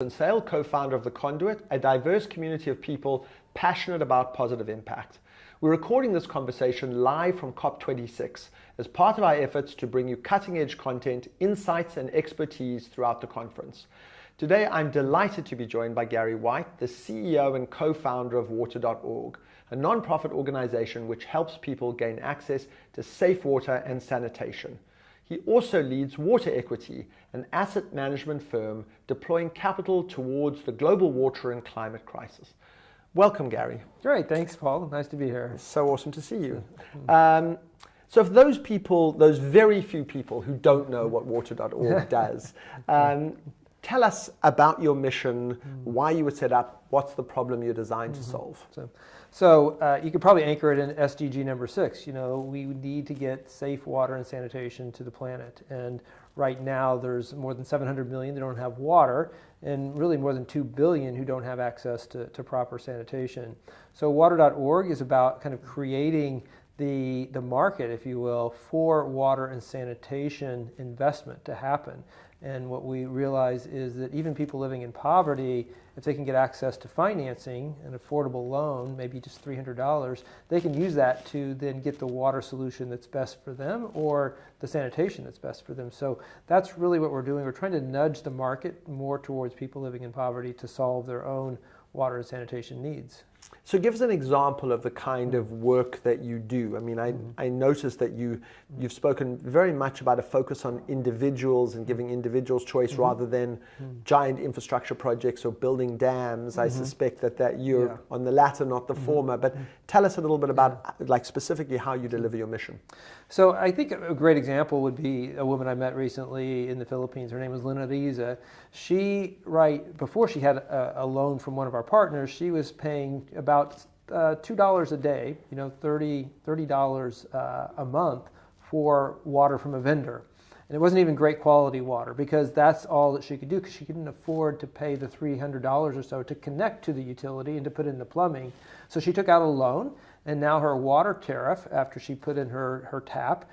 Van Zyl, co-founder of the Conduit, a diverse community of people passionate about positive impact. We're recording this conversation live from COP26 as part of our efforts to bring you cutting-edge content, insights, and expertise throughout the conference. Today, I'm delighted to be joined by Gary White, the CEO and co-founder of Water.org, a non-profit organization which helps people gain access to safe water and sanitation. He also leads WaterEquity, an asset management firm deploying capital towards the global water and climate crisis. Welcome, Gary. Great, thanks, Paul. Nice to be here. It's so awesome to see you. So for those people, those very few people who don't know what Water.org does, tell us about your mission, why you were set up, what's the problem you're designed to solve. So you could probably anchor it in SDG number 6. You know, we need to get safe water and sanitation to the planet. And right now there's more than 700 million that don't have water, and really more than 2 billion who don't have access to proper sanitation. So Water.org is about kind of creating the market, if you will, for water and sanitation investment to happen. And what we realize is that even people living in poverty, if they can get access to financing, an affordable loan, maybe just $300, they can use that to then get the water solution that's best for them or the sanitation that's best for them. So that's really what we're doing. We're trying to nudge the market more towards people living in poverty to solve their own water and sanitation needs. So give us an example of the kind of work that you do. I mean, I noticed that you've spoken very much about a focus on individuals and giving individuals choice rather than giant infrastructure projects or building dams. I suspect that you're on the latter, not the former. But tell us a little bit about, like, specifically how you deliver your mission. So I think a great example would be a woman I met recently in the Philippines. Her name was Lina Riza. She, right before she had a loan from one of our partners, she was paying about $2 a day, you know, $30 a month for water from a vendor. And it wasn't even great quality water because that's all that she could do because she couldn't afford to pay the $300 or so to connect to the utility and to put in the plumbing. So she took out a loan, and now her water tariff, after she put in her tap,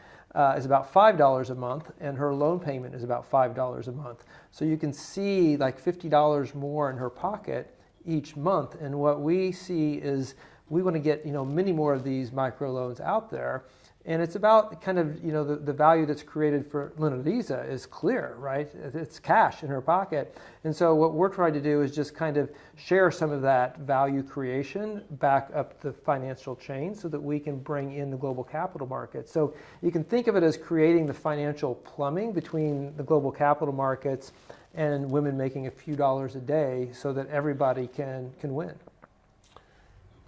is about $5 a month, and her loan payment is about $5 a month. So you can see like $50 more in her pocket each month. And what we see is we want to get, you know, many more of these microloans out there. And it's about kind of, you know, the value that's created for Lina Riza is clear, right? It's cash in her pocket. And so what we're trying to do is just kind of share some of that value creation back up the financial chain so that we can bring in the global capital markets. So you can think of it as creating the financial plumbing between the global capital markets and women making a few dollars a day so that everybody can win.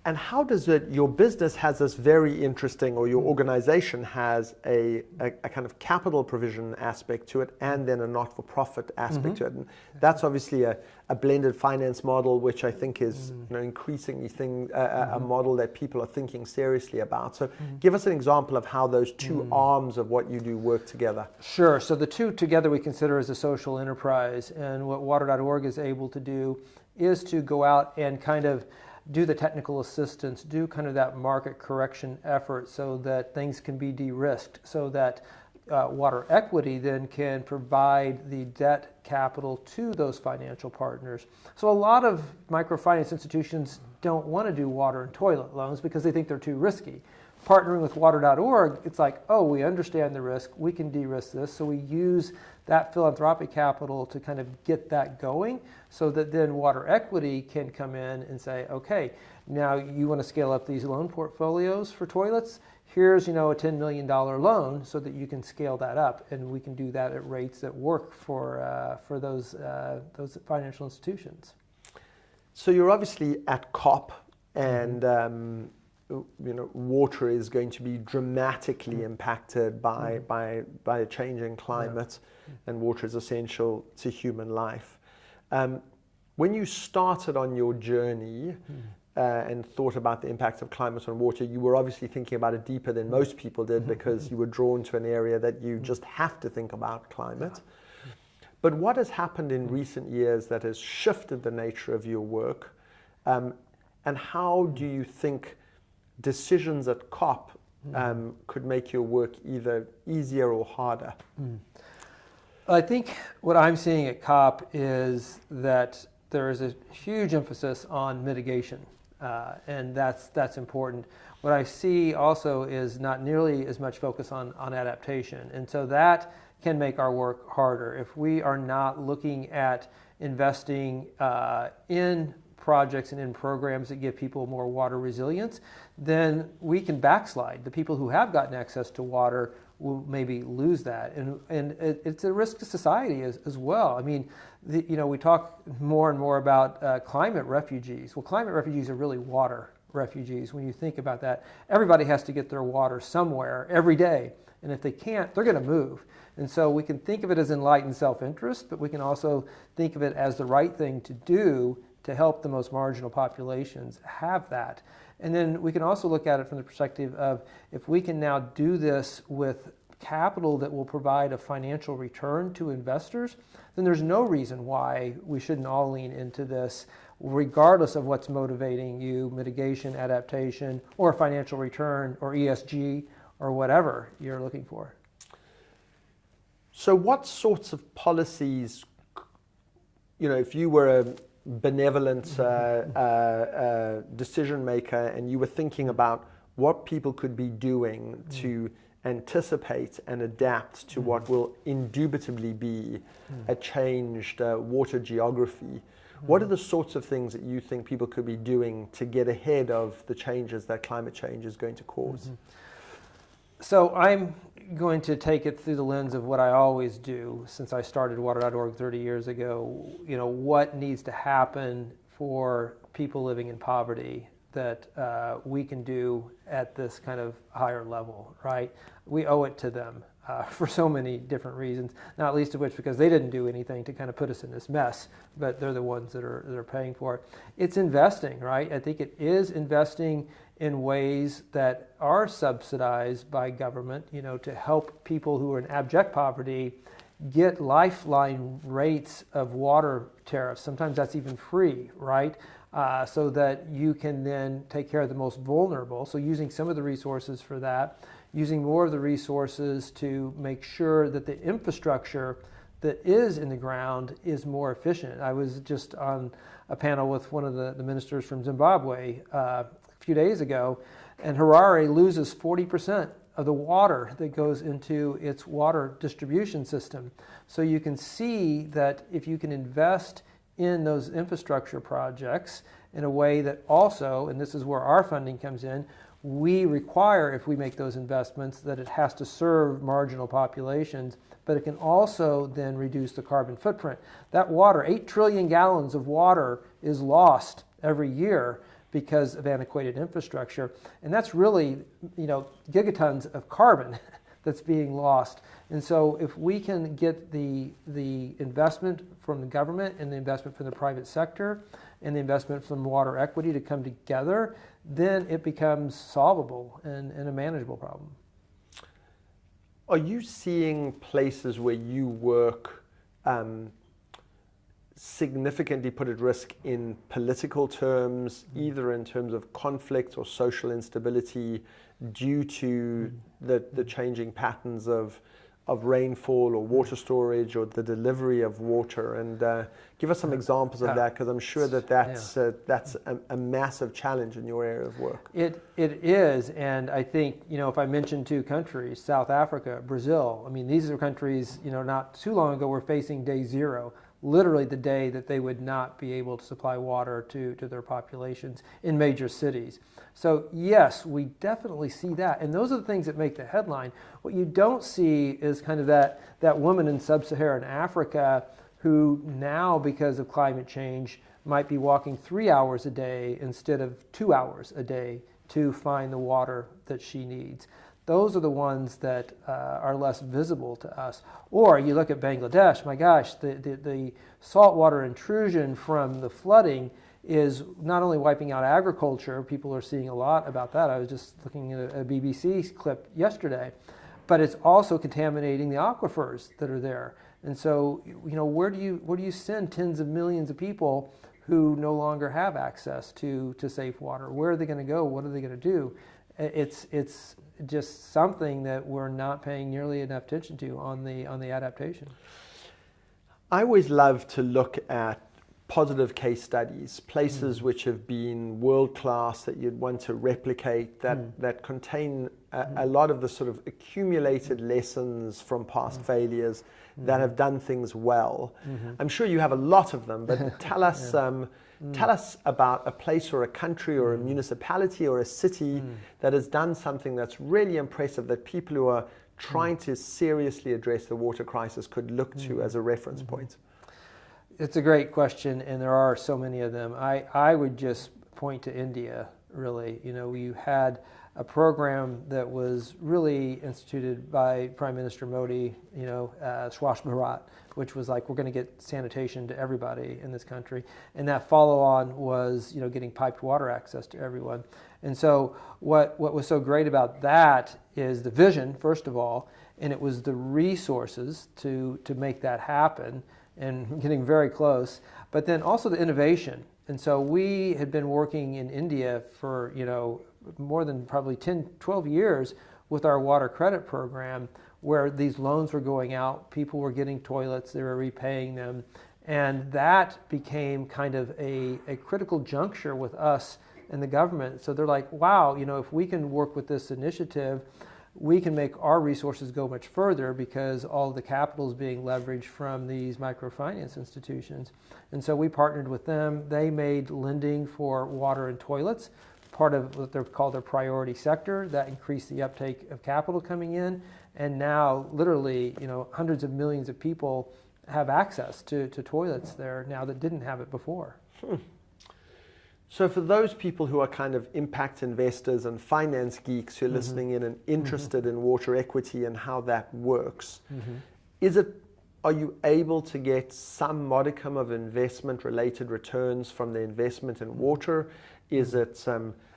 And how does it, your business has this very interesting, or your organization has a kind of capital provision aspect to it and then a not-for-profit aspect to it. And that's obviously a blended finance model, which I think is increasingly a model that people are thinking seriously about. So give us an example of how those two arms of what you do work together. Sure. So the two together we consider as a social enterprise. And what Water.org is able to do is to go out and kind of do the technical assistance, do kind of that market correction effort so that things can be de-risked, so that WaterEquity then can provide the debt capital to those financial partners. So a lot of microfinance institutions don't want to do water and toilet loans because they think they're too risky. Partnering with Water.org, it's like, oh, we understand the risk, we can de-risk this, so we use that philanthropic capital to kind of get that going so that then WaterEquity can come in and say, okay, now you want to scale up these loan portfolios for toilets, here's, you know, a $10 million loan so that you can scale that up, and we can do that at rates that work for those financial institutions. So you're obviously at COP, and you know, water is going to be dramatically impacted by a changing climate, and water is essential to human life. When you started on your journey and thought about the impact of climate on water, you were obviously thinking about it deeper than most people did because you were drawn to an area that you just have to think about climate. But what has happened in recent years that has shifted the nature of your work, and how do you think decisions at COP could make your work either easier or harder? I think what I'm seeing at COP is that there is a huge emphasis on mitigation, and that's important. What I see also is not nearly as much focus on adaptation, and so that can make our work harder. If we are not looking at investing in projects and in programs that give people more water resilience, then we can backslide. The people who have gotten access to water will maybe lose that, and it's a risk to society as well. I mean, we talk more and more about climate refugees. Well, climate refugees are really water refugees. When you think about that, everybody has to get their water somewhere every day, and if they can't, they're going to move. And so we can think of it as enlightened self-interest, but we can also think of it as the right thing to do to help the most marginal populations have that. And then we can also look at it from the perspective of, if we can now do this with capital that will provide a financial return to investors, then there's no reason why we shouldn't all lean into this, regardless of what's motivating you, mitigation, adaptation, or financial return, or ESG, or whatever you're looking for. So what sorts of policies, if you were a benevolent decision maker and you were thinking about what people could be doing to anticipate and adapt to what will indubitably be a changed water geography, what are the sorts of things that you think people could be doing to get ahead of the changes that climate change is going to cause? So I'm going to take it through the lens of what I always do since I started Water.org 30 years ago. What needs to happen for people living in poverty that we can do at this kind of higher level, right? We owe it to them for so many different reasons, not least of which because they didn't do anything to kind of put us in this mess, but they're the ones that are paying for it. It's investing, right? I think it is investing in ways that are subsidized by government, to help people who are in abject poverty get lifeline rates of water tariffs. Sometimes that's even free, right? So that you can then take care of the most vulnerable. So using some of the resources for that, using more of the resources to make sure that the infrastructure that is in the ground is more efficient. I was just on a panel with one of the ministers from Zimbabwe a few days ago, and Harare loses 40% of the water that goes into its water distribution system. So you can see that if you can invest in those infrastructure projects in a way that also, and this is where our funding comes in, we require, if we make those investments, that it has to serve marginal populations, but it can also then reduce the carbon footprint. That water, 8 trillion gallons of water is lost every year because of antiquated infrastructure, and that's really, gigatons of carbon that's being lost. And so if we can get the investment from the government and the investment from the private sector and the investment from WaterEquity to come together, then it becomes solvable and a manageable problem. Are you seeing places where you work significantly put at risk in political terms, either in terms of conflict or social instability due to the changing patterns of rainfall or water storage or the delivery of water? And give us some examples of that, because I'm sure that's a massive challenge in your area of work. It is, and I think, if I mention 2 countries, South Africa, Brazil, these are countries, not too long ago were facing day zero, literally the day that they would not be able to supply water to their populations in major cities. So yes, we definitely see that, and those are the things that make the headline. What you don't see is kind of that woman in sub-Saharan Africa who now, because of climate change, might be walking 3 hours a day instead of 2 hours a day to find the water that she needs. Those are the ones that are less visible to us. Or you look at Bangladesh, my gosh, the saltwater intrusion from the flooding is not only wiping out agriculture, people are seeing a lot about that. I was just looking at a BBC clip yesterday, but it's also contaminating the aquifers that are there. And so, where do you send tens of millions of people who no longer have access to safe water? Where are they going to go? What are they going to do? It's just something that we're not paying nearly enough attention to on the adaptation. I always love to look at positive case studies, places which have been world class that you'd want to replicate, that contain a lot of the sort of accumulated lessons from past failures that have done things well. I'm sure you have a lot of them, but tell us about a place or a country or a municipality or a city that has done something that's really impressive, that people who are trying to seriously address the water crisis could look to as a reference point. It's a great question, and there are so many of them. I would just point to India, really. You know, you had a program that was really instituted by Prime Minister Modi, Swachh Bharat, which was like, we're going to get sanitation to everybody in this country. And that follow-on was, getting piped water access to everyone. And so what was so great about that is the vision, first of all, and it was the resources to make that happen, and getting very close, but then also the innovation. And so we had been working in India for, more than probably 10, 12 years with our water credit program, where these loans were going out, people were getting toilets, they were repaying them, and that became kind of a critical juncture with us and the government. So they're like, wow, if we can work with this initiative, we can make our resources go much further, because all of the capital is being leveraged from these microfinance institutions. And so we partnered with them. They made lending for water and toilets part of what they're called their priority sector. That increased the uptake of capital coming in. And now literally, hundreds of millions of people have access to toilets there now that didn't have it before. So for those people who are kind of impact investors and finance geeks who are listening in and interested in water equity and how that works, are you able to get some modicum of investment related returns from the investment in water? Is it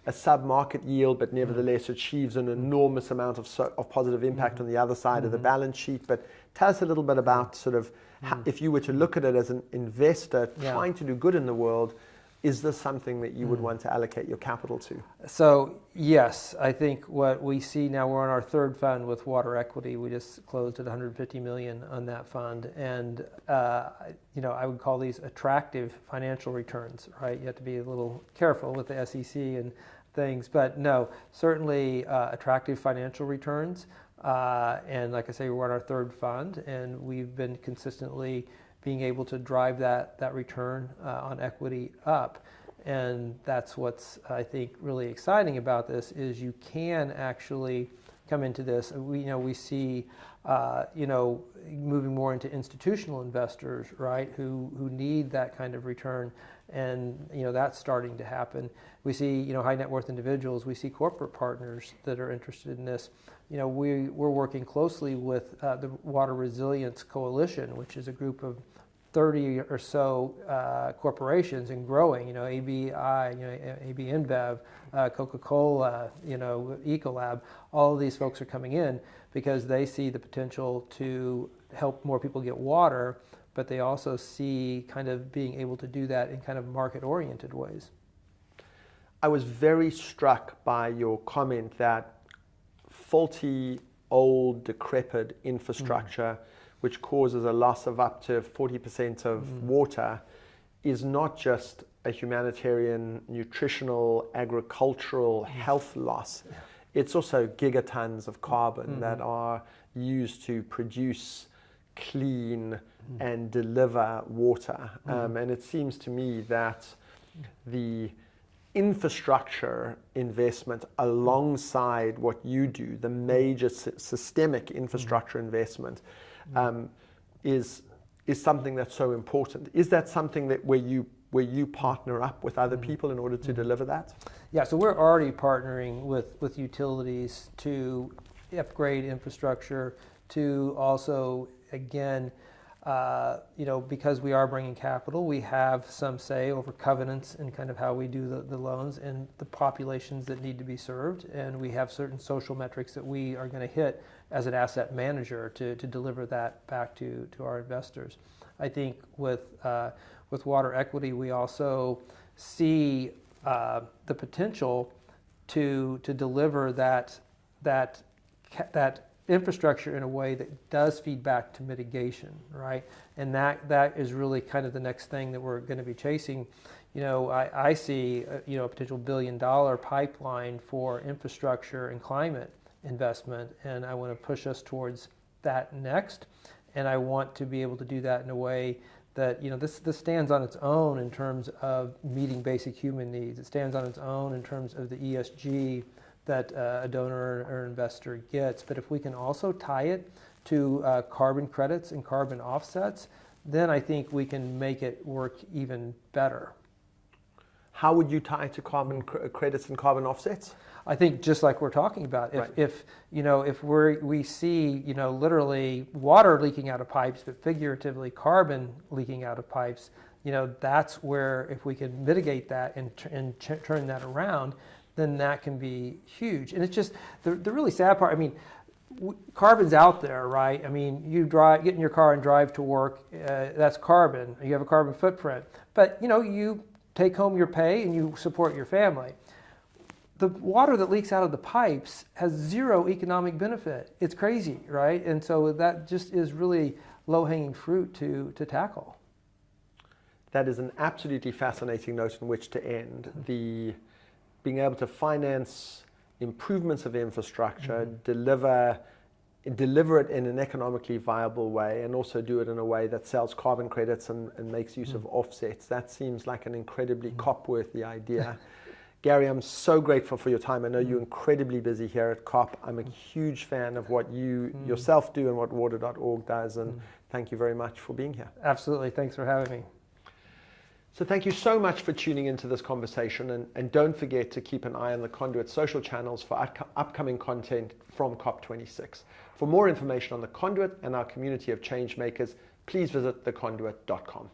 a sub-market yield, but nevertheless achieves an enormous amount of positive impact on the other side of the balance sheet? But tell us a little bit about sort of how, if you were to look at it as an investor trying to do good in the world, is this something that you would want to allocate your capital to? So yes, I think what we see now, we're on our third fund with WaterEquity. We just closed at $150 million on that fund, and I would call these attractive financial returns. Right, you have to be a little careful with the SEC and things, but no, certainly attractive financial returns. And like I say, we're on our third fund, and we've been consistently being able to drive that return on equity up. And that's what's, I think, really exciting about this, is you can actually come into this. We see, moving more into institutional investors, right, who need that kind of return. And, that's starting to happen. We see, high net worth individuals, we see corporate partners that are interested in this. We're working closely with the Water Resilience Coalition, which is a group of 30 or so corporations and growing, ABI, AB InBev, Coca-Cola, Ecolab. All of these folks are coming in because they see the potential to help more people get water, but they also see kind of being able to do that in kind of market-oriented ways. I was very struck by your comment that faulty, old, decrepit infrastructure, which causes a loss of up to 40% of water, is not just a humanitarian, nutritional, agricultural health loss. It's also gigatons of carbon that are used to produce clean and deliver water. And it seems to me that the infrastructure investment alongside what you do, the major systemic infrastructure investment, is something that's so important. Is that something that where you partner up with other people in order to deliver that? Yeah, so we're already partnering with utilities to upgrade infrastructure, to also, again, because we are bringing capital, we have some say over covenants and kind of how we do the loans and the populations that need to be served. And we have certain social metrics that we are going to hit as an asset manager to deliver that back to our investors. I think with WaterEquity, we also see the potential to deliver that infrastructure in a way that does feed back to mitigation, right? And that is really kind of the next thing that we're going to be chasing. I see a potential $1 billion pipeline for infrastructure and climate investment, and I want to push us towards that next. And I want to be able to do that in a way that, this stands on its own in terms of meeting basic human needs. It stands on its own in terms of the ESG that a donor or investor gets. But if we can also tie it to carbon credits and carbon offsets, then I think we can make it work even better. How would you tie it to carbon credits and carbon offsets? I think just like we're talking about, if we see literally water leaking out of pipes, but figuratively carbon leaking out of pipes, that's where if we can mitigate that and turn that around, then that can be huge. And it's just the really sad part. I mean, carbon's out there, right? I mean, you get in your car and drive to work. That's carbon. You have a carbon footprint. But you take home your pay and you support your family. The water that leaks out of the pipes has zero economic benefit. It's crazy, right? And so that just is really low-hanging fruit to tackle. That is an absolutely fascinating note on which to end. The being able to finance improvements of infrastructure, deliver it in an economically viable way, and also do it in a way that sells carbon credits and makes use of offsets. That seems like an incredibly COP-worthy idea. Gary, I'm so grateful for your time. I know you're incredibly busy here at COP. I'm a huge fan of what you yourself do and what water.org does, and thank you very much for being here. Absolutely. Thanks for having me. So thank you so much for tuning into this conversation, and don't forget to keep an eye on the Conduit social channels for upcoming content from COP26. For more information on the Conduit and our community of change makers, please visit theconduit.com.